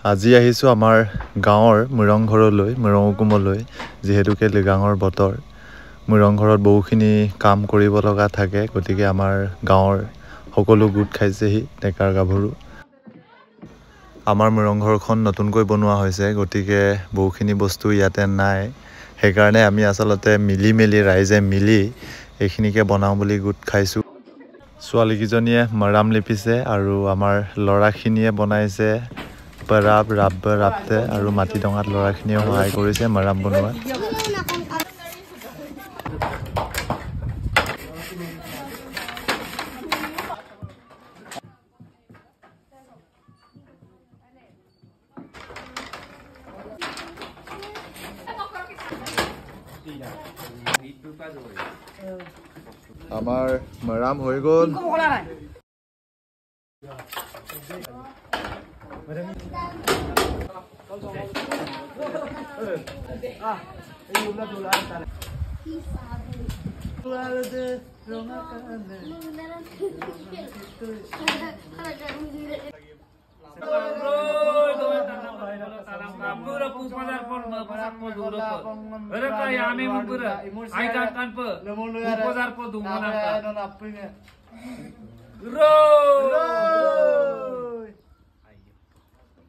আজি আহিছোঁ আমাৰ গাঁৱৰ মুৰংঘৰলৈ মুৰংকুমলৈ যিহেতুকে লিগাঙৰ বতৰ মুৰংঘৰত বহুখিনি কাম কৰিব লগা থাকে গতিকে আমাৰ গাঁৱৰ সকলো গোট খাইছেহি ডেকাৰ গাভৰু আমাৰ মুৰংঘৰখন নতুনকৈ বনোৱা হৈছে গতিকে বহুখিনি বস্তু ইয়াতে নাই সেইকাৰণে আমি আসলতে মিলি ৰাইজে মিলি এইখিনিকে বনাওঁ বুলি গোট খাইছোঁ ছোৱালীকেইজনীয়ে মৰাম লিপিছে আৰু আমাৰ ল'ৰাখিনিয়ে বনাইছে পৰাব ৰাবতে আৰু মাটি ডঙাত ল'ৰাখিনিয়ে সহায় কৰিছে মৰাম বনোৱাত আমাৰ মৰাম হৈ গ'ল